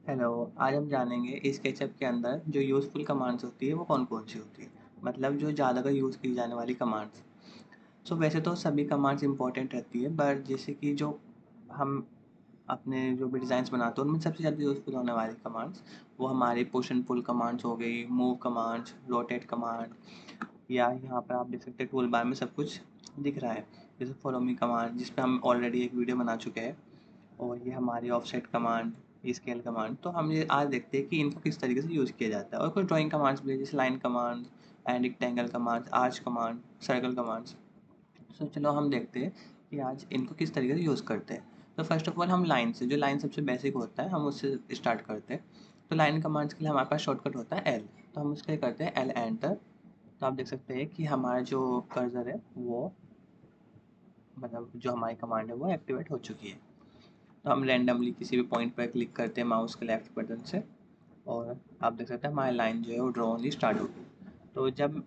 Hello, आज हम जानेंगे स्केचअप के अंदर जो यूज़फुल कमांड्स होती है वो कौन-कौन सी होती है। मतलब जो ज़्यादातर यूज़ की जाने वाली कमांड्स। सो वैसे तो सभी कमांड्स इम्पोर्टेंट रहती है बट जैसे कि जो हम अपने जो भी डिज़ाइंस बनाते हैं उनमें सबसे ज़्यादा यूज़फुल होने वाली कमांड्स वो हमारी पुश एंड पुल कमांड्स हो गई, मूव कमांड्स, रोटेट कमांड या यहाँ पर आप देख सकते हैं टूल बार में सब कुछ दिख रहा है। जैसे फॉलो मी कमांड जिस पे हम ऑलरेडी एक वीडियो बना चुके हैं। और ये हमारी ऑफसेट कमांड, स्केल कमांड। तो हम ये आज देखते हैं कि इनको किस तरीके से यूज़ किया जाता है। और कुछ ड्राइंग कमांड्स भी है जैसे line command and rectangle command, arch command, circle commands. So चलो हम देखते हैं कि आज इनको किस तरीके से यूज़ करते हैं। तो फर्स्ट ऑफ ऑल हम लाइन से, जो लाइन सबसे बेसिक होता है, हम उससे स्टार्ट करते हैं। तो लाइन कमांड्स के लिए हमारे पास शॉर्टकट होता है एल। तो हम उसके लिए करते हैं एल एंटर। तो आप देख सकते हैं कि हमारा जो कर्सर है वो, मतलब जो हमारी कमांड है वो एक्टिवेट हो चुकी है। तो हम रैंडमली किसी भी पॉइंट पर क्लिक करते हैं माउस के लेफ्ट बटन से और आप देख सकते हैं हमारी लाइन जो है वो ड्रॉ होनी स्टार्ट होगी। तो जब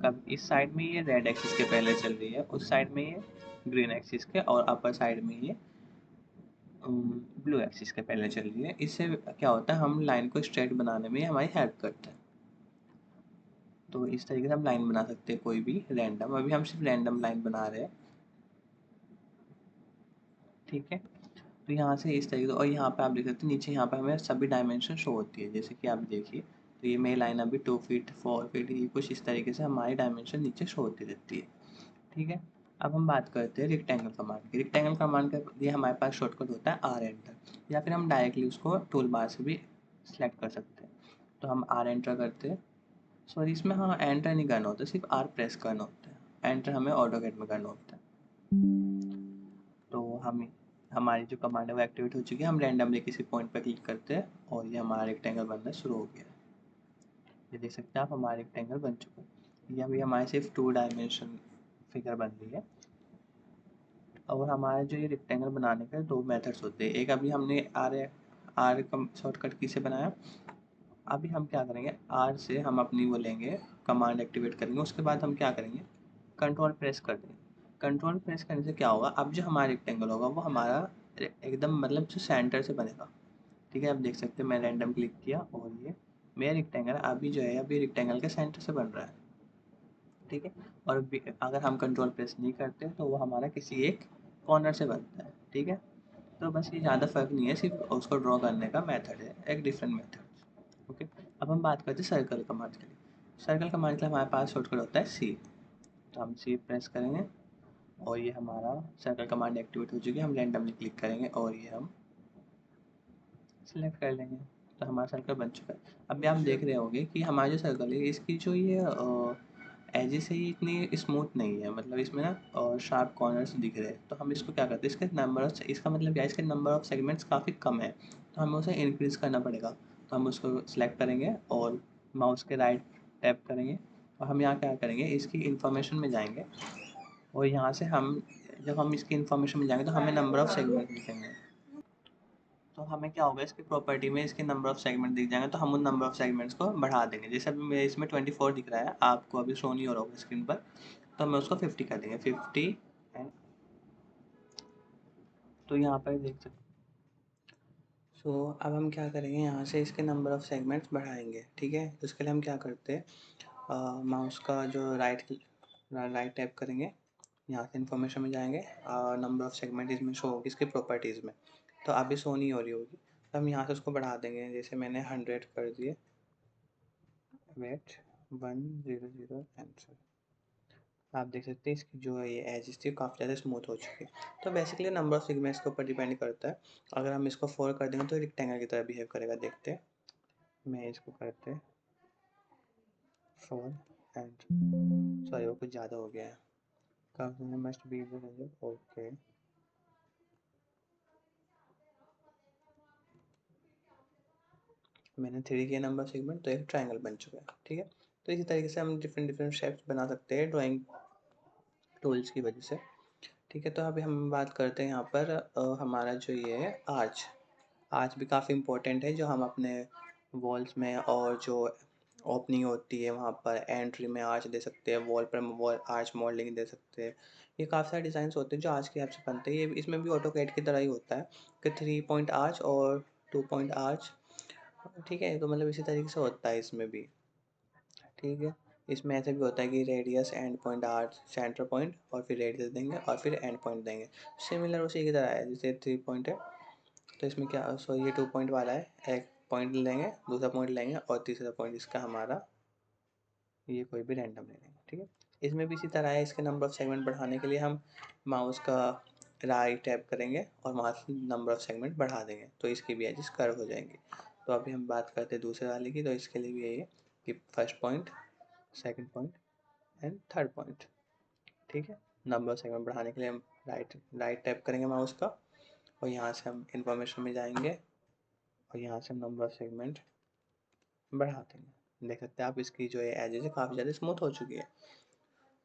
कब इस साइड में ये रेड एक्सिस के पहले चल रही है, उस साइड में ये ग्रीन एक्सिस के और अपर साइड में ये ब्लू एक्सिस के पहले चल रही है। इससे क्या होता है, हम लाइन को स्ट्रेट बनाने में हमारी हेल्प करता है। तो इस तरीके से हम लाइन बना सकते हैं कोई भी रैंडम। अभी हम सिर्फ रैंडम लाइन बना रहे हैं, ठीक है। तो यहाँ से इस तरीके से, और यहाँ पे आप देख सकते हैं नीचे यहाँ पे हमें सभी डायमेंशन शो होती है। जैसे कि आप देखिए, तो ये मेरी लाइन अभी 2 फीट 4 फीट, ये कुछ इस तरीके से हमारी डायमेंशन नीचे शो होती रहती है, ठीक है। अब हम बात करते हैं रेक्टेंगल कमांड की। रेक्टेंगल कमांड का ये हमारे पास शॉर्टकट होता है आर एंटर, या फिर हम डायरेक्टली उसको टूल बार से भी सिलेक्ट कर सकते हैं। तो हम आर एंटर करते हैं। सॉरी, इसमें हाँ एंटर नहीं करना होता, सिर्फ आर प्रेस करना होता है। एंटर हमें ऑटोकैड में करना होता है। तो हम हमारी जो कमांड है वो एक्टिवेट हो चुकी है। हम रैंडमली किसी पॉइंट पर क्लिक करते हैं और ये हमारा रेक्टेंगल बनना शुरू हो गया है। ये देख सकते हैं आप, हमारा रेक्टेंगल बन चुका है। ये अभी हमारे सिर्फ 2 डायमेंशन फिगर बन रही है। और हमारे जो ये रेक्टेंगल बनाने के 2 मेथड्स होते हैं। एक अभी हमने आर आर कम शॉर्टकट की से बनाया। अभी हम क्या करेंगे, आर से हम अपनी वो लेंगे, कमांड एक्टिवेट करेंगे। उसके बाद हम क्या करेंगे, कंट्रोल प्रेस कर देंगे। कंट्रोल प्रेस करने से क्या होगा, अब जो हमारा रेक्टेंगल होगा वो हमारा एकदम मतलब जो सेंटर से बनेगा, ठीक है। आप देख सकते हैं मैं रैंडम क्लिक किया और ये मेरा रेक्टेंगल अभी जो है, अभी रेक्टेंगल के सेंटर से बन रहा है, ठीक है। और अगर हम कंट्रोल प्रेस नहीं करते तो वो हमारा किसी एक कॉर्नर से बनता है, ठीक है। तो बस ये ज़्यादा फर्क नहीं है, सिर्फ उसको ड्रॉ करने का मेथड है, एक डिफरेंट मेथड, ओके। अब हम बात करते हैं सर्कल कमांड के लिए। सर्कल कमांड के लिए हमारे पास शॉर्टकट होता है सी। तो हम सी प्रेस करेंगे और ये हमारा सर्कल कमांड एक्टिवेट हो चुकी है। हम रैंडमली क्लिक करेंगे और ये हम सिलेक्ट कर लेंगे। तो हमारा सर्कल बन चुका है। अभी आप देख रहे होंगे कि हमारा जो सर्कल है इसकी जो ये एजेस है ये इतनी स्मूथ नहीं है, मतलब इसमें ना शार्प कॉर्नर्स दिख रहे हैं। तो हम इसको क्या करते हैं, इसके नंबर ऑफ, इसका मतलब क्या है, इसके नंबर ऑफ सेगमेंट्स काफ़ी कम है। तो हमें उसे इंक्रीज़ करना पड़ेगा। तो हम उसको सिलेक्ट करेंगे और माउस के राइट टैप करेंगे और हम यहाँ क्या करेंगे, इसकी इन्फॉर्मेशन में जाएंगे। और यहाँ से हम, जब हम इसकी इन्फॉर्मेशन में जाएंगे तो हमें नंबर ऑफ सेगमेंट दिखेंगे। तो हमें क्या होगा, इसकी प्रॉपर्टी में इसके नंबर ऑफ सेगमेंट दिख जाएंगे। तो हम उन नंबर ऑफ सेगमेंट्स को बढ़ा देंगे। जैसे अभी मेरे इसमें 24 दिख रहा है, आपको अभी शो नहीं हो रहा होगा स्क्रीन पर। तो हम उसको 50 कर देंगे, 50 एंड, तो यहाँ पर देख सकते। सो अब हम क्या करेंगे, यहाँ से इसके नंबर ऑफ सेगमेंट्स बढ़ाएंगे, ठीक है। उसके लिए हम क्या करते हैं, माउस का जो राइट टैप करेंगे, यहाँ से इन्फॉर्मेशन में जाएंगे, नंबर ऑफ सेगमेंट इसमें शो होगी इसकी प्रॉपर्टीज़ में। तो अभी शो नहीं हो रही होगी, तो हम यहाँ से उसको बढ़ा देंगे। जैसे मैंने 100 कर दिए, वेट 100 आंसर। आप देख सकते हैं इसकी जो है ये एजेस थी काफ़ी ज़्यादा स्मूथ हो चुकी है। तो बेसिकली नंबर ऑफ सेगमेंट्स के ऊपर डिपेंड करता है। अगर हम इसको 4 कर देंगे तो रेक्टेंगल की तरह बिहेव करेगा। देखते हैं, मैं इसको करते 4 एंड, सॉरी वो कुछ ज़्यादा हो गया है। काफ़ी मस्ट बी, ओके। मैंने 3 किया नंबर सेगमेंट, तो एक ट्रायंगल बन चुका है, ठीक है। तो इसी तरीके से हम डिफरेंट डिफरेंट शेप्स बना सकते हैं ड्राइंग टूल्स की वजह से, ठीक है। तो अभी हम बात करते हैं यहाँ पर हमारा जो ये है आर्च। आर्च भी काफ़ी इम्पोर्टेंट है, जो हम अपने वॉल्स में और जो ओपनिंग होती है वहाँ पर एंट्री में आर्च दे सकते हैं, वॉल पर वॉल आर्च मॉडलिंग दे सकते हैं। ये काफ़ी सारे डिज़ाइंस होते हैं जो आज के ऐप से बनते हैं। ये इसमें भी ऑटोकैड की तरह ही होता है कि 3 पॉइंट आर्च और 2 पॉइंट आर्च ठीक है, तो मतलब इसी तरीके से होता है इसमें भी। ठीक है, इसमें ऐसे भी होता है कि radius and point are centre point और फिर रेडियस देंगे और फिर एंड पॉइंट देंगे। सिमिलर उसी की तरह है, जैसे 3 पॉइंट है तो इसमें क्या, सो ये 2 पॉइंट वाला है, एक पॉइंट लेंगे, दूसरा पॉइंट लेंगे और तीसरा पॉइंट इसका हमारा ये कोई भी रैंडम ले लेंगे। ठीक है, इसमें भी इसी तरह है, इसके नंबर ऑफ सेगमेंट बढ़ाने के लिए हम माउस का राइट टैप करेंगे और वहाँ से नंबर ऑफ सेगमेंट बढ़ा देंगे तो इसकी भी एजेस कर्व हो जाएंगी। तो अभी हम बात करते हैं दूसरे वाले की, तो इसके लिए भी यही है कि first point, second point and third point. ठीक है, नंबर ऑफ सेगमेंट बढ़ाने के लिए हम राइट राइट टैप करेंगे माउस का और यहाँ से हम इंफॉर्मेशन में जाएंगे और यहाँ से नंबर ऑफ सेगमेंट बढ़ा देंगे। देख सकते हैं आप इसकी जो है एजेस है काफ़ी ज़्यादा स्मूथ हो चुकी है।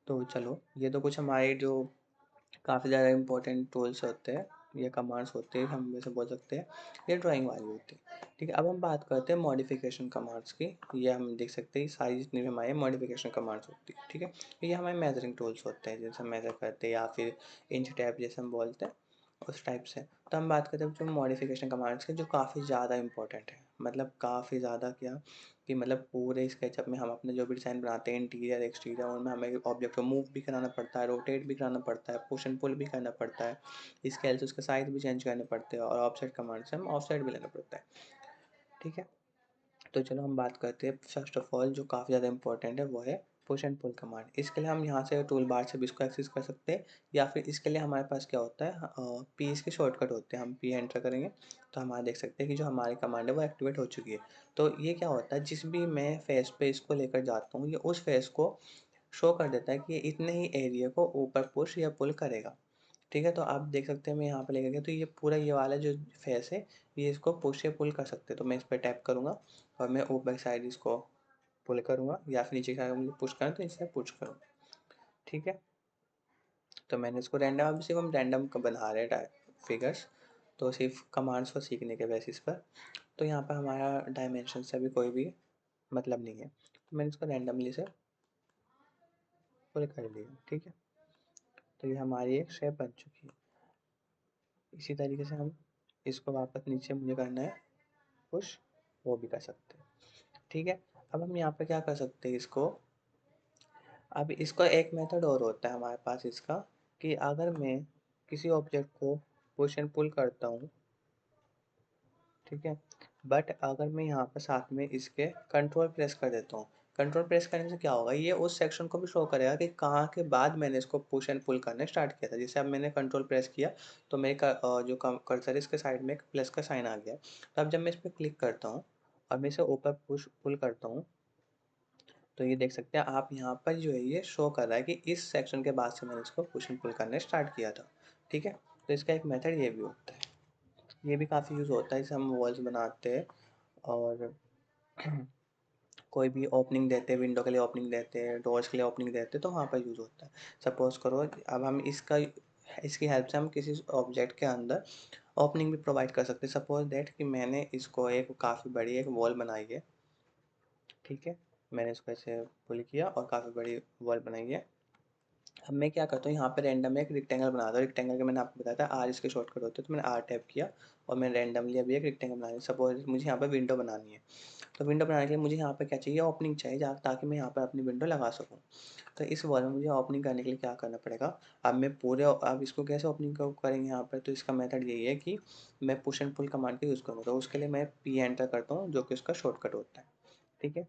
तो चलो, ये तो कुछ हमारे जो काफ़ी ज़्यादा इंपॉर्टेंट टूल्स होते हैं या कमांड्स होते हैं, हम वैसे बोल सकते हैं, ये ड्राइंग वाली होती है। ठीक है, अब हम बात करते हैं मॉडिफिकेशन कमांड्स की। ये हम देख सकते हैं सारी जितनी भी हमारे मॉडिफिकेशन कमांड्स होती है। ठीक है, ये हमारे मेजरिंग टूल्स होते हैं, जैसे मेजर करते हैं या फिर इंच टैप जैसे हम बोलते हैं, उस टाइप से। तो हम बात करते हैं जो मॉडिफिकेशन कमांड्स के, जो काफ़ी ज़्यादा इंपॉर्टेंट है, मतलब काफ़ी ज़्यादा क्या, कि मतलब पूरे स्केचअप में हम अपने जो भी डिज़ाइन बनाते हैं इंटीरियर एक्सटीरियर, उनमें हमें ऑब्जेक्ट को मूव भी कराना पड़ता है, रोटेट भी कराना पड़ता है, पुश एंड पुल भी करना पड़ता है, स्केल से उसके साइज भी चेंज करने पड़ते हैं और ऑफसेट कमांड से हम ऑफसेट भी लेना पड़ता है। ठीक है, तो चलो हम बात करते हैं फर्स्ट ऑफ ऑल जो काफ़ी ज़्यादा इंपॉर्टेंट है वो है पुश एंड पुल कमांड। इसके लिए हम यहाँ से टूल बार से भी इसको एक्सेस कर सकते हैं या फिर इसके लिए हमारे पास क्या होता है, पी इसके शॉर्टकट होते हैं, हम पी एंटर करेंगे तो हमारा देख सकते हैं कि जो हमारी कमांड है वो एक्टिवेट हो चुकी है। तो ये क्या होता है, जिस भी मैं फेस पे इसको लेकर जाता हूँ ये उस फेस को शो कर देता है कि इतने ही एरिया को ऊपर पुश या पुल करेगा। ठीक है, तो आप देख सकते हैं मैं यहाँ पे लेकर गया तो ये पूरा ये वाला जो फेस है ये इसको पुश या पुल कर सकते हैं। तो मैं इस पर टैप करूँगा और मैं ऊपर साइड इसको पुल करूँगा या फिर नीचे की साइड मुझे पुश करना तो इससे पुश करूँ। ठीक है, तो मैंने इसको रैंडम, अभी सिर्फ हम रैंडम बना रहे हैं फिगर्स, तो सिर्फ कमांड्स को सीखने के बेसिस पर। तो यहाँ पर हमारा डायमेंशन से अभी कोई भी मतलब नहीं है, तो मैंने इसको रैंडमली से पुल कर लिया। ठीक है, तो ये हमारी एक शेप बन चुकी है। इसी तरीके से हम इसको वापस नीचे मुझे करना है पुश, वो भी कर सकते हैं। ठीक है, अब हम यहाँ पे क्या कर सकते हैं इसको, अब इसका एक मेथड और होता है हमारे पास इसका, कि अगर मैं किसी ऑब्जेक्ट को पुश एंड पुल करता हूँ, ठीक है, बट अगर मैं यहाँ पर साथ में इसके कंट्रोल प्रेस कर देता हूँ, कंट्रोल प्रेस करने से क्या होगा, ये उस सेक्शन को भी शो करेगा कि कहाँ के बाद मैंने इसको पुश एंड पुल करने स्टार्ट किया था। जैसे अब मैंने कंट्रोल प्रेस किया तो मेरे जो कर्सर है इसके साइड में एक प्लस का साइन आ गया। तो अब जब मैं इस पर क्लिक करता हूँ और मैं इसे ऊपर पुश पुल करता हूँ तो ये देख सकते हैं आप यहाँ पर जो है ये शो कर रहा है कि इस सेक्शन के बाद से मैंने इसको पुश एंड पुल करने स्टार्ट किया था। ठीक है, तो इसका एक मेथड ये भी होता है, ये भी काफ़ी यूज़ होता है, जैसे हम वॉल्स बनाते हैं और कोई भी ओपनिंग देते हैं, विंडो के लिए ओपनिंग देते हैं, डोर्स के लिए ओपनिंग देते हैं, तो वहाँ पर यूज़ होता है। सपोज़ करो अब हम इसकी हेल्प से हम किसी ऑब्जेक्ट के अंदर ओपनिंग भी प्रोवाइड कर सकते हैं। सपोज दैट कि मैंने इसको एक काफ़ी बड़ी एक वॉल बनाई है। ठीक है, मैंने इसको ऐसे पुल किया और काफ़ी बड़ी वॉल बनाई है। अब मैं क्या करता हूँ यहाँ पे रैंडम में एक रेक्टेंगल बना दो, रेक्टेंगल के मैंने आपको बताया था आर इसके शॉर्टकट होते हैं, तो मैंने आर टैप किया और मैंने रैंडमली अभी एक रेक्टेंगल बना दिया। सपोज मुझे यहाँ पर विंडो बनानी है, तो विंडो बनाने के लिए मुझे यहाँ पे क्या चाहिए, ओपनिंग चाहिए जहाँ ताकि मैं यहाँ पर अपनी विंडो लगा सकूँ। तो इस वॉल में मुझे ओपनिंग करने के लिए क्या करना पड़ेगा, अब मैं पूरे, अब इसको कैसे ओपनिंग करेंगे यहाँ पर, तो इसका मेथड यही है कि मैं पुश एंड पुल कमांड का यूज़ करूँगा। तो उसके लिए मैं पी एंटर करता हूँ जो कि उसका शॉर्टकट होता है। ठीक है,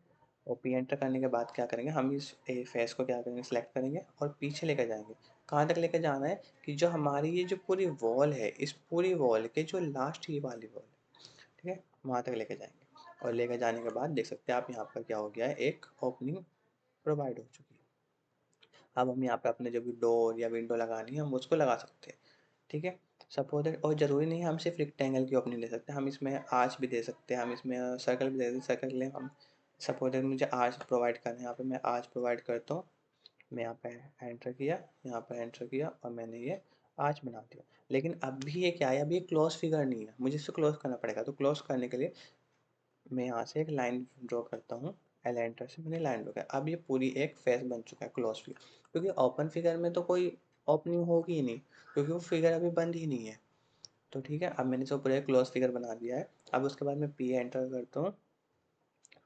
और पी एंटर करने के बाद क्या करेंगे, हम इस फेस को क्या करेंगे, सिलेक्ट करेंगे और पीछे लेकर जाएंगे। कहाँ तक लेकर जाना है, कि जो हमारी ये जो पूरी वॉल है, इस पूरी वॉल के जो लास्ट ये वाली वॉल है, ठीक है, वहाँ तक लेके जाएंगे। और लेकर जाने के बाद देख सकते हैं आप यहाँ पर क्या हो गया है, एक ओपनिंग प्रोवाइड हो चुकी है। अब हम यहाँ पे अपने जो भी डोर या विंडो लगानी है हम उसको लगा सकते हैं। ठीक है, सपोज दैट, और ज़रूरी नहीं है हम सिर्फ रेक्टेंगल की ओपनिंग दे सकते हैं, हम इसमें आर्च भी दे सकते हैं, हम इसमें सर्कल भी दे सकते हैं। सर्कल के लिए हम सपोज दैट मुझे आर्च प्रोवाइड करना है, यहाँ पे मैं आर्च प्रोवाइड करता हूँ। मैं यहाँ पे एंटर किया, यहाँ पर एंटर किया और मैंने ये आर्च बना दिया। लेकिन अभी ये क्या है, अभी ये क्लोज फिगर नहीं है, मुझे इसे क्लोज करना पड़ेगा। तो क्लोज करने के लिए मैं यहाँ से एक लाइन ड्रॉ करता हूँ, एल एंटर से मैंने लाइन ड्रॉ किया। अब ये पूरी एक फेस बन चुका है क्लोज फिगर, क्योंकि ओपन फिगर में तो कोई ओपनिंग होगी ही नहीं, क्योंकि वो फिगर अभी बंद ही नहीं है। तो ठीक है, अब मैंने जो पूरा क्लोज फिगर बना दिया है। अब उसके बाद मैं पी एंटर करता हूँ,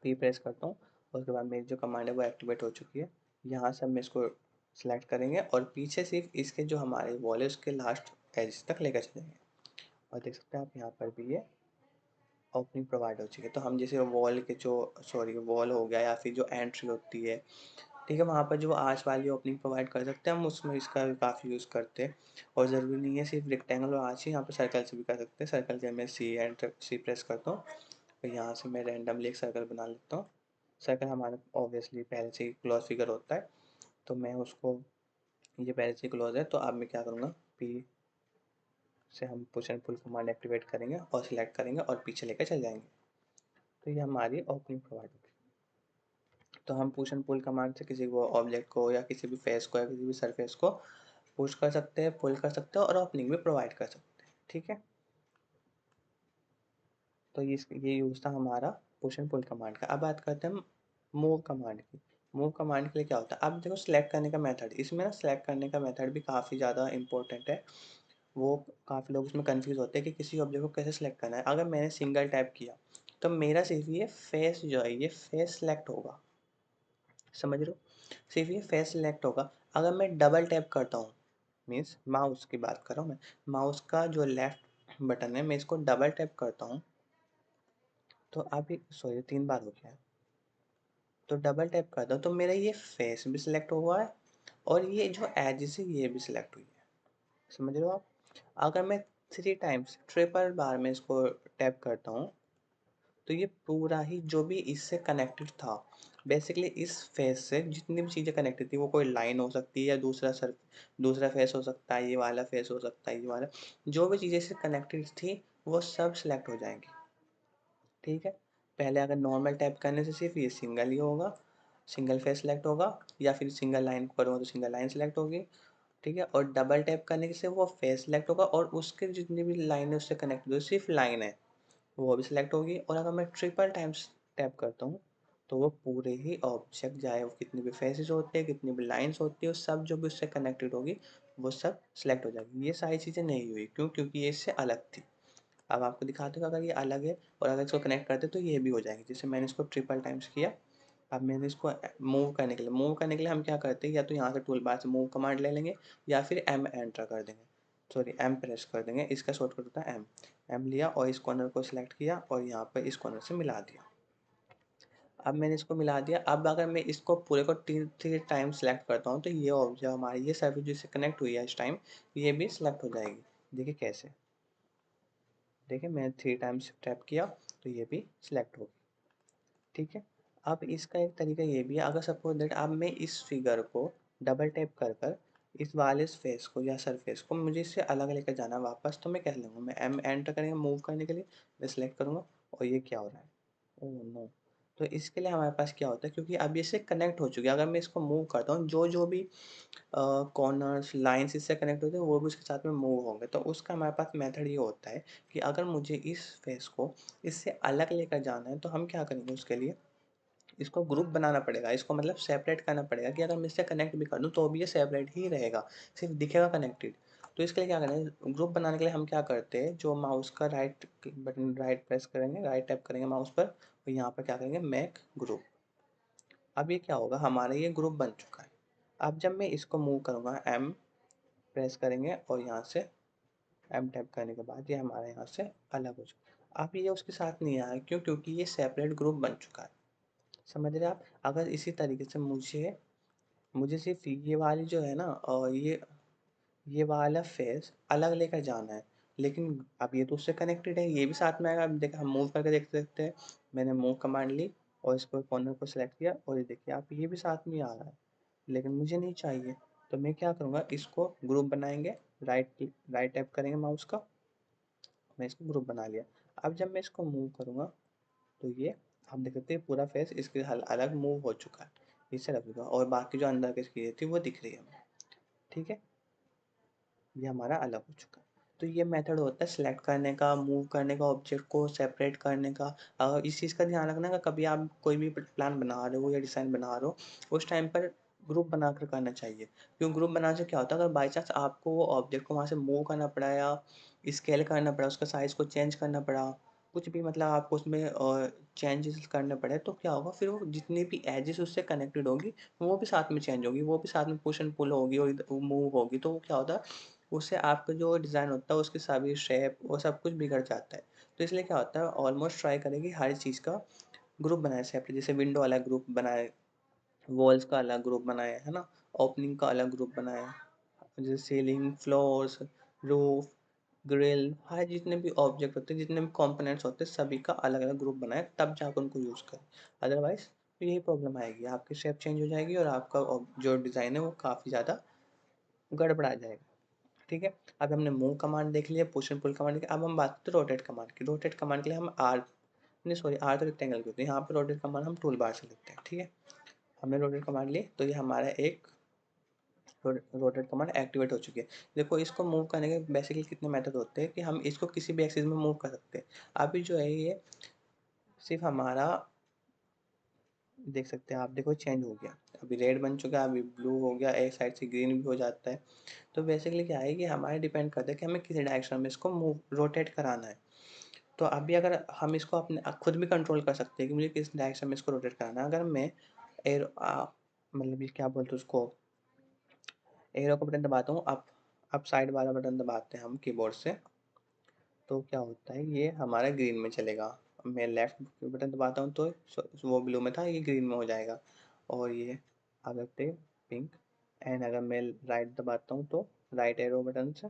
पी प्रेस करता हूँ, और उसके बाद मेरी जो कमांड है वो एक्टिवेट हो चुकी है। यहाँ से हम इसको सिलेक्ट करेंगे और पीछे सिर्फ इसके जो हमारे वॉल है उसके लास्ट एज तक लेकर चलेंगे, और देख सकते हैं आप यहाँ पर भी ये ओपनिंग प्रोवाइड हो चुकी है। तो हम जैसे वॉल के जो सॉरी वॉल हो गया या फिर जो एंट्री होती है, ठीक है, वहाँ पर जो आर्च वाली ओपनिंग प्रोवाइड कर सकते हैं हम, उसमें इसका काफ़ी यूज़ करते हैं। और ज़रूरी नहीं है सिर्फ रेक्टेंगल और आर्च ही, यहाँ पर सर्कल से भी कर सकते हैं। सर्कल के मैं सी प्रेस करता हूँ, तो यहाँ से मैं रैंडमली एक सर्कल बना लेता हूँ। सर्कल हमारा ऑब्वियसली पहले से ही क्लोज फिगर होता है, तो मैं उसको, ये पहले से क्लोज है, तो अब मैं क्या करूँगा, पी से हम push and pull command activate करेंगे और सिलेक्ट करेंगे और पीछे लेकर चल जाएंगे। तो ये हमारी ओपनिंग प्रोवाइड होगी। तो हम पुश एंड पुल कमांड से किसी को ऑब्जेक्ट को या किसी भी फेस को या किसी भी सरफेस को पुश कर सकते हैं, पुल कर सकते हैं और ओपनिंग भी प्रोवाइड कर सकते हैं। ठीक है, तो ये यूज़ था हमारा पुश एंड पुल कमांड का। अब बात करते हैं हम मूव कमांड की। मूव कमांड के लिए क्या होता है, अब देखो सिलेक्ट करने का मेथड, इसमें ना सिलेक्ट करने का मेथड भी काफ़ी ज़्यादा इंपॉर्टेंट है। वो काफ़ी लोग उसमें कंफ्यूज होते हैं कि किसी ऑब्जेक्ट को कैसे सिलेक्ट करना है। अगर मैंने सिंगल टैप किया तो मेरा सिर्फ ये फेस जो है ये फेस सिलेक्ट होगा, समझ रहे हो, सिर्फ ये फेस सिलेक्ट होगा। अगर मैं डबल टैप करता हूँ, मीन्स माउस की बात कर रहा हूँ मैं, माउस का जो लेफ्ट बटन है मैं इसको डबल टैप करता हूँ, तो अभी सॉरी 3 बार हो गया है, तो डबल टैप करता हूँ तो मेरा ये फेस भी सिलेक्ट हुआ है और ये जो एजेस है ये भी सिलेक्ट हुई है, समझ रहे हो आप। अगर मैं 3 टाइम्स ट्रिपल बार में इसको टैप करता हूँ तो ये पूरा ही जो भी इससे कनेक्टेड था, बेसिकली इस फेस से जितनी भी चीज़ें कनेक्टेड थी, वो कोई लाइन हो सकती है या दूसरा फेस हो सकता है, ये वाला फेस हो सकता है, ये वाला, जो भी चीज़ें इससे कनेक्टेड थी वो सब सिलेक्ट हो जाएंगी। ठीक है, पहले अगर नॉर्मल टैप करने से सिर्फ ये सिंगल ही होगा, सिंगल फेस सेलेक्ट होगा, या फिर सिंगल लाइन करूँगा तो सिंगल लाइन सेलेक्ट होगी। ठीक है, और डबल टैप करने से वो फेस सेलेक्ट होगा और उसके जितनी भी लाइन है उससे कनेक्ट जो सिर्फ लाइन है वो भी सिलेक्ट होगी। और अगर मैं ट्रिपल टाइम्स टैप करता हूँ तो वो पूरे ही ऑब्जेक्ट, चाहे वो कितनी भी फेसेस होते हैं, कितनी भी लाइंस होती है, सब जो भी उससे कनेक्टेड होगी वो सब सिलेक्ट हो जाएगी। ये सारी चीज़ें नहीं हुई, क्यों, क्योंकि ये इससे अलग थी। अब आपको दिखाते हो अगर ये अलग है और अगर इसको कनेक्ट करते तो ये भी हो जाएगी। जैसे मैंने इसको ट्रिपल टाइम्स किया, अब मैंने इसको मूव करने के लिए हम क्या करते हैं, या तो यहाँ से टूल बार से मूव कमांड ले लेंगे या फिर एम एंटर कर देंगे, सॉरी एम प्रेस कर देंगे, इसका शॉर्टकट होता है एम। एम लिया और इस कॉर्नर को सिलेक्ट किया और यहाँ पर इस कॉर्नर से मिला दिया। अब मैंने इसको मिला दिया। अब अगर मैं इसको पूरे को 3 टाइम सेलेक्ट करता हूँ तो ये ऑब्जेक्ट हमारी ये सर्विस जिससे कनेक्ट हुई है इस टाइम, ये भी सिलेक्ट हो जाएगी। देखिए कैसे, देखिए मैंने 3 टाइम्स टैप किया तो ये भी सिलेक्ट हो गई। ठीक है, अब इसका एक तरीका ये भी है, अगर सपोज दैट अब मैं इस फिगर को डबल टैप कर कर इस वाले फेस को या सरफेस को मुझे इससे अलग लेकर जाना वापस, तो मैं क्या लूँगा, मैं एम एंटर करेंगे मूव करने के लिए, मैं सिलेक्ट करूँगा और ये क्या हो रहा है, ओह नो। तो इसके लिए हमारे पास क्या होता है, क्योंकि अब ये इससे कनेक्ट हो चुकी है, अगर मैं इसको मूव करता हूँ जो जो भी कॉर्नर्स लाइंस इससे कनेक्ट होते हैं वो भी उसके साथ में मूव होंगे। तो उसका हमारे पास मेथड ये होता है कि अगर मुझे इस फेस को इससे अलग लेकर जाना है तो हम क्या करेंगे, उसके लिए इसको ग्रुप बनाना पड़ेगा, इसको मतलब सेपरेट करना पड़ेगा कि अगर मैं इससे कनेक्ट भी कर दूँ तो भी ये सेपरेट ही रहेगा, सिर्फ दिखेगा कनेक्टेड। तो इसके लिए क्या करेंगे, ग्रुप बनाने के लिए हम क्या करते हैं, जो माउस का राइट बटन राइट प्रेस करेंगे, राइट टैप करेंगे माउस पर और यहाँ पर क्या करेंगे मेक ग्रुप। अब ये क्या होगा, हमारा ये ग्रुप बन चुका है। अब जब मैं इसको मूव करूँगा एम प्रेस करेंगे और यहाँ से एम टैप करने के बाद ये हमारा यहाँ से अलग हो चुका। अब ये उसके साथ नहीं आया, क्यों, क्योंकि ये सेपरेट ग्रुप बन चुका है, समझ रहे आप। अगर इसी तरीके से मुझे मुझे सिर्फ ये वाली जो है ना, और ये वाला फेस अलग लेकर जाना है, लेकिन अब ये तो उससे कनेक्टेड है, ये भी साथ में आएगा। अब देखिए हम मूव करके देख सकते हैं, मैंने मूव कमांड ली और इसको कॉर्नर को सिलेक्ट किया और ये देखिए आप ये भी साथ में आ रहा है, लेकिन मुझे नहीं चाहिए। तो मैं क्या करूँगा, इसको ग्रुप बनाएंगे, राइट राइट टैप करेंगे माउस का, मैं इसको ग्रुप बना लिया। अब जब मैं इसको मूव करूँगा तो ये आप देख सकते हैं पूरा फेस इसके अलग मूव हो चुका है, इससे अलग होगा और बाकी जो अंदर की चीज़ें थी वो दिख रही है हमें। ठीक है, ये हमारा अलग हो चुका है। तो ये मेथड होता है सिलेक्ट करने का, मूव करने का, ऑब्जेक्ट को सेपरेट करने का। इस चीज़ का ध्यान रखना कि कभी आप कोई भी प्लान बना रहे हो या डिज़ाइन बना रहे हो, उस टाइम पर ग्रुप बनाकर करना चाहिए। क्यों ग्रुप बनाने से क्या होता है, अगर बाई चांस आपको वो ऑब्जेक्ट को वहाँ से मूव करना पड़ा या स्केल करना पड़ा, उसका साइज़ को चेंज करना पड़ा, कुछ भी मतलब आपको उसमें चेंजेस करने पड़े, तो क्या होगा फिर वो जितनी भी एजेस उससे कनेक्टेड होंगी वो भी साथ में चेंज होगी, वो भी साथ में पुश एंड पुल होगी और मूव होगी। तो वो क्या होता है, उससे आपका जो डिज़ाइन होता है उसकी सभी शेप वो सब कुछ बिगड़ जाता है। तो इसलिए क्या होता है, ऑलमोस्ट ट्राई करें कि हर चीज़ का ग्रुप बनाए सेपरेट, जैसे विंडो वाला ग्रुप बनाए, वॉल्स का अलग ग्रुप बनाए, है ना, ओपनिंग का अलग ग्रुप बनाए, जैसे सीलिंग, फ्लोर्स, रूफ, ग्रिल, हर जितने भी ऑब्जेक्ट होते हैं, जितने भी कंपोनेंट्स होते हैं, सभी का अलग अलग ग्रुप बनाए, तब जाकर उनको यूज़ करें। अदरवाइज तो यही प्रॉब्लम आएगी, आपकी शेप चेंज हो जाएगी और आपका जो डिज़ाइन है वो काफ़ी ज़्यादा गड़बड़ा जाएगा। ठीक है, अब हमने मूव कमांड देख लिया, पुश एंड पुल कमांड देख लिया, अब हम बात करते हैं रोटेट कमांड की। रोटेट कमांड के लिए हम आर, नहीं सॉरी, आर तो रेक्टेंगल की होती है, यहाँ पे रोटेट कमांड हम टूल बार से लेते हैं। ठीक है, हमने रोटेट कमांड ली तो ये हमारा एक रोटेट कमांड एक्टिवेट हो चुकी है। देखो इसको मूव करने के बेसिकली कितने मेथड होते हैं कि हम इसको किसी भी एक्सिस में मूव कर सकते हैं। अभी जो है ये सिर्फ हमारा, देख सकते हैं आप, देखो चेंज हो गया, अभी रेड बन चुका है, अभी ब्लू हो गया, एक साइड से ग्रीन भी हो जाता है। तो बेसिकली क्या है कि हमारे डिपेंड करता है कि हमें किस डायरेक्शन में इसको मूव रोटेट कराना है। तो अभी अगर हम इसको अपने खुद भी कंट्रोल कर सकते हैं कि मुझे किस डायरेक्शन में इसको रोटेट कराना है। अगर मैं एरो मतलब ये क्या बोलते हैं उसको, एरो का बटन दबाता हूँ, अप साइड वाला बटन दबाते हैं हम कीबोर्ड से, तो क्या होता है ये हमारा ग्रीन में चलेगा। मैं लेफ्ट बटन दबाता हूँ तो वो ब्लू में था, ये ग्रीन में हो जाएगा। और ये आप देखते हैं पिंक। एंड अगर मैं राइट दबाता हूँ तो राइट एरो बटन से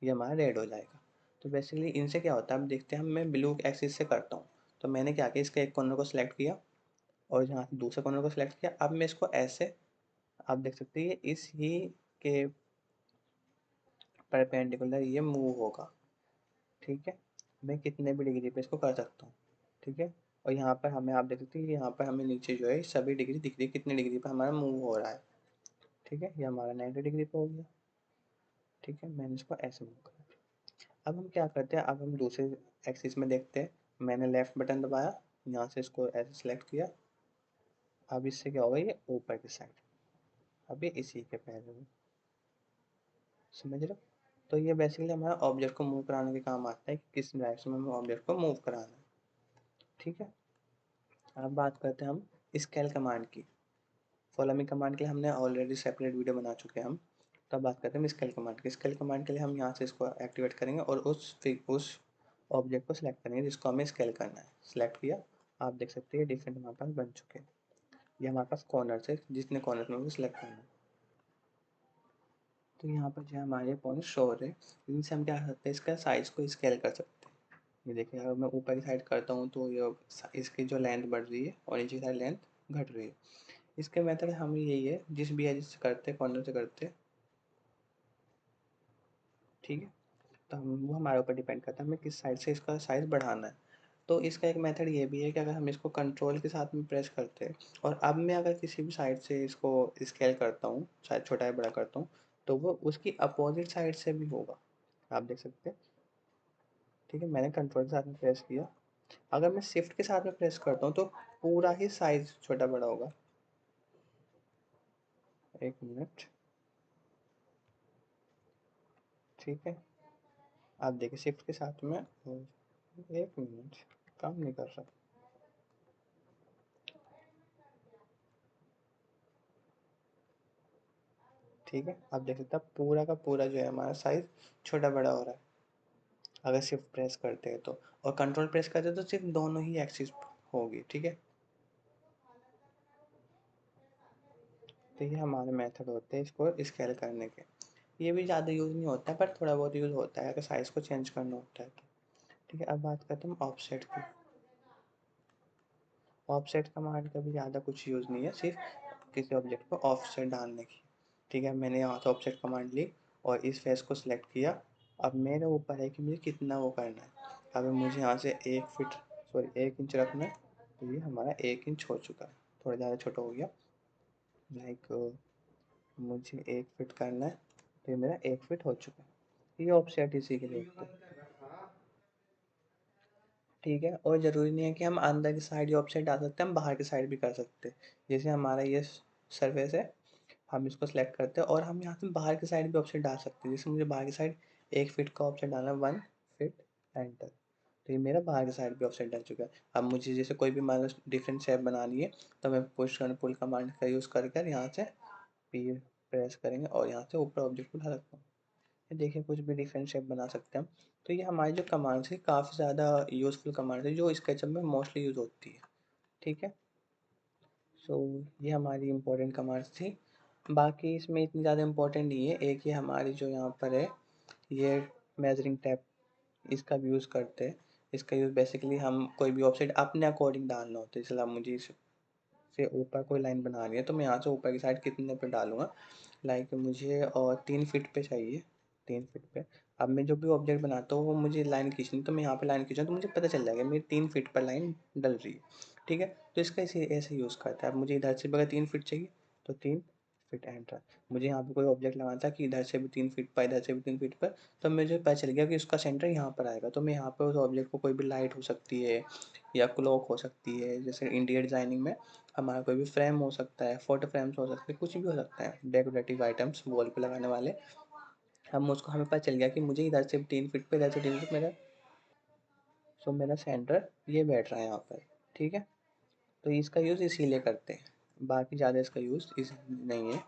ये हमारा रेड हो जाएगा। तो बेसिकली इनसे क्या होता है, अब देखते हैं, हम मैं ब्लू एक्सिस से करता हूँ। तो मैंने क्या किया, इसका एक कॉर्नर को सिलेक्ट किया और यहाँ से दूसरे कॉर्नर को सिलेक्ट किया। अब मैं इसको ऐसे, आप देख सकते हैं इस ही के परपेंडिकुलर ये मूव होगा। ठीक है, मैं कितने भी डिग्री पे इसको कर सकता हूँ। ठीक है, और यहाँ पर हमें, आप देख सकते हैं यहाँ पर हमें नीचे जो है सभी डिग्री दिख रही है, कितने डिग्री पर हमारा मूव हो रहा है। ठीक है, ये हमारा 90 डिग्री पे हो गया। ठीक है, मैंने इसको ऐसे मूव करा। अब हम क्या करते हैं, अब हम दूसरे एक्सिस में देखते हैं। मैंने लेफ्ट बटन दबाया, यहाँ से इसको ऐसे सेलेक्ट किया। अब इससे क्या होगा, ये ऊपर की साइड, अब ये इसी के पहले में, समझ रहे हो। तो ये बेसिकली हमारा ऑब्जेक्ट को मूव कराने के काम आता है कि किस डायरेक्शन में हमें ऑब्जेक्ट को मूव कराना है। ठीक है, अब बात करते हैं हम स्केल कमांड की। फॉलो मी कमांड के लिए हमने ऑलरेडी सेपरेट वीडियो बना चुके हैं हम। तब बात करते हैं स्केल कमांड की। स्केल कमांड के लिए हम यहाँ से इसको एक्टिवेट करेंगे और उस ऑब्जेक्ट को सिलेक्ट करेंगे जिसको हमें स्केल करना है। सिलेक्ट किया, आप देख सकते हैं डिफरेंट हमारे पास बन चुके हैं। ये हमारे पास कॉर्नर से, जितने कॉर्नर में वो सिलेक्ट करना है। तो यहाँ पर जो है हमारे पॉइंट शो हो रहे हैं, इनसे हम क्या कर सकते हैं, इसका साइज़ को स्केल कर सकते हैं। ये देखिए, अगर मैं ऊपर की साइड करता हूँ तो ये इसकी जो लेंथ बढ़ रही है और नीचे की साइड लेंथ घट रही है। इसके मेथड हम यही है, जिस भी एज से करते हैं, कॉर्नर से करते हैं। ठीक है, तो हम वो हमारे ऊपर डिपेंड करता है हमें किस साइड से इसका साइज़ बढ़ाना है। तो इसका एक मेथड ये भी है कि अगर हम इसको कंट्रोल के साथ में प्रेस करते हैं और अब मैं अगर किसी भी साइड से इसको स्केल करता हूँ, शायद छोटा या बड़ा करता हूँ, तो वो उसकी अपोजिट साइड से भी होगा, आप देख सकते हैं। ठीक है, मैंने कंट्रोल के साथ में प्रेस किया। अगर मैं शिफ्ट के साथ में प्रेस करता हूँ तो पूरा ही साइज छोटा बड़ा होगा। एक मिनट, ठीक है, आप देखिए शिफ्ट के साथ में, एक मिनट, काम नहीं कर रहा। ठीक है, आप देख सकते हैं पूरा का पूरा जो है हमारा साइज छोटा बड़ा हो रहा है अगर शिफ्ट प्रेस करते हैं तो। और कंट्रोल प्रेस करते हैं तो सिर्फ दोनों ही एक्सिस होगी। ठीक है, तो ये हमारे मेथड होते हैं इसको स्केल करने के। ये भी ज़्यादा यूज़ नहीं होता है पर थोड़ा बहुत यूज़ होता है अगर साइज़ को चेंज करना होता है तो। ठीक है, अब बात करते हैं ऑफसेट की। ऑफसेट कमांड का भी ज़्यादा कुछ यूज़ नहीं है, सिर्फ किसी ऑब्जेक्ट को ऑफसेट डालने की। ठीक है, मैंने यहाँ से ऑफसेट कमांड ली और इस फेस को सिलेक्ट किया। अब मेरे ऊपर है कि मुझे कितना वो करना है। अब मुझे यहाँ से 1 फीट, सॉरी 1 इंच रखना है, तो ये हमारा 1 इंच हो चुका है, थोड़ा ज़्यादा छोटा हो गया। लाइक मुझे 1 फीट करना है, तो ये मेरा 1 फीट हो चुका है। ये ऑफसेट इसी के लिए होता है। ठीक है, और ज़रूरी नहीं है कि हम अंदर की साइड ही ऑफसेट डाल सकते हैं, हम बाहर की साइड भी कर सकते हैं। जैसे हमारा ये सरफेस है, हम इसको सेलेक्ट करते हैं और हम यहाँ से बाहर की साइड भी ऑप्शन डाल सकते हैं। जैसे मुझे बाहर की साइड 1 फीट का ऑप्शन डालना है, 1 फीट, एंटर। तो ये मेरा बाहर की साइड भी ऑप्शन डल चुका है। अब मुझे जैसे कोई भी मान लो डिफरेंट शेप बनानी है, तो मैं पुश एंड पुल कमांड का यूज़ कर कर यहाँ से पी प्रेस करेंगे और यहाँ से ऊपर ऑब्जेक्ट को उठा सकता हूँ। ये देखिए कुछ भी डिफरेंट शेप बना सकते हैं हम। तो ये हमारी जो कमांड्स है काफ़ी ज़्यादा यूज़फुल कमांड है जो स्केचअप में मोस्टली यूज़ होती है। ठीक है, सो ये हमारी इंपॉर्टेंट कमांड्स थी। बाकी इसमें इतनी ज़्यादा इंपॉर्टेंट नहीं है। एक ये हमारी जो यहाँ पर है, ये मेजरिंग टैप, इसका भी यूज़ करते हैं। इसका यूज़ बेसिकली हम कोई भी ऑब्जेक्ट अपने अकॉर्डिंग डालना होता है। इसलिए मुझे इससे ऊपर कोई लाइन बनानी है तो मैं यहाँ से ऊपर की साइड कितने पे डालूंगा, लाइक मुझे और 3 फीट पे चाहिए, 3 फीट पे। अब मैं जो भी ऑब्जेक्ट बनाता हूँ वो मुझे लाइन खींचनी, तो मैं यहाँ पे लाइन खींचूँ तो मुझे पता चल जाएगा मेरी 3 फीट पर लाइन डल रही है। ठीक है, तो इसका ऐसे ऐसे यूज़ करता है। अब मुझे इधर से भी अगर 3 फीट चाहिए तो 3 फीट एंटर। मुझे यहाँ पे कोई ऑब्जेक्ट लगाना था कि इधर से भी 3 फीट पर, इधर से भी 3 फीट पर, तो मुझे पता चल गया कि उसका सेंटर यहाँ पर आएगा। तो मैं यहाँ पर उस ऑब्जेक्ट को कोई भी लाइट हो सकती है या क्लॉक हो सकती है, जैसे इंटीरियर डिज़ाइनिंग में हमारा कोई भी फ्रेम हो सकता है, फोटो फ्रेम्स हो सकते हैं, कुछ भी हो सकता है, डेकोरेटिव आइटम्स वॉल पे लगाने वाले। हम उसको हमें पता चल गया कि मुझे इधर से 3 फीट पे, इधर से 3 फीट मेरा, सो मेरा सेंटर ये बैठ रहा है यहाँ पर। ठीक है, तो इसका यूज़ इसीलिए करते हैं, बाकी ज़्यादा इसका यूज़ इस नहीं है।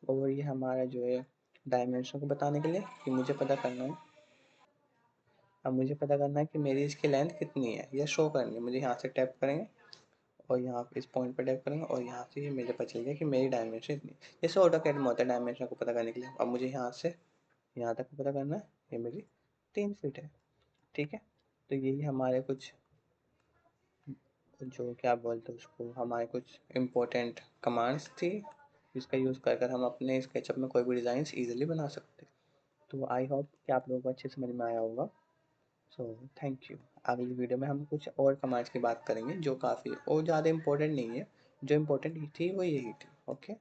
और ये हमारा जो है डायमेंशन को बताने के लिए कि मुझे पता करना है, अब मुझे पता करना है कि मेरी इसकी लेंथ कितनी है, यह शो करनी है। मुझे यहाँ से टैप करेंगे और यहाँ पे इस पॉइंट पर टैप करेंगे और यहाँ से ये मुझे पता चल गया कि मेरी डायमेंशन इतनी। जैसे ऑटोकैड में होता है डायमेंशन को पता करने के लिए। अब मुझे यहाँ से यहाँ तक पता करना है, ये मेरी 3 फीट है। ठीक है, तो यही हमारे कुछ जो क्या बोलते हैं उसको, हमारे कुछ इम्पोर्टेंट कमांड्स थी जिसका यूज़ कर कर हम अपने स्केचअप में कोई भी डिज़ाइन ईजिली बना सकते हैं। तो आई होप कि आप लोगों को अच्छे समझ में आया होगा। So thank you. अगली वीडियो में हम कुछ और कमांड्स की बात करेंगे जो काफ़ी और ज़्यादा इम्पोर्टेंट नहीं है, जो इम्पोर्टेंट थी वो यही थी। ओके।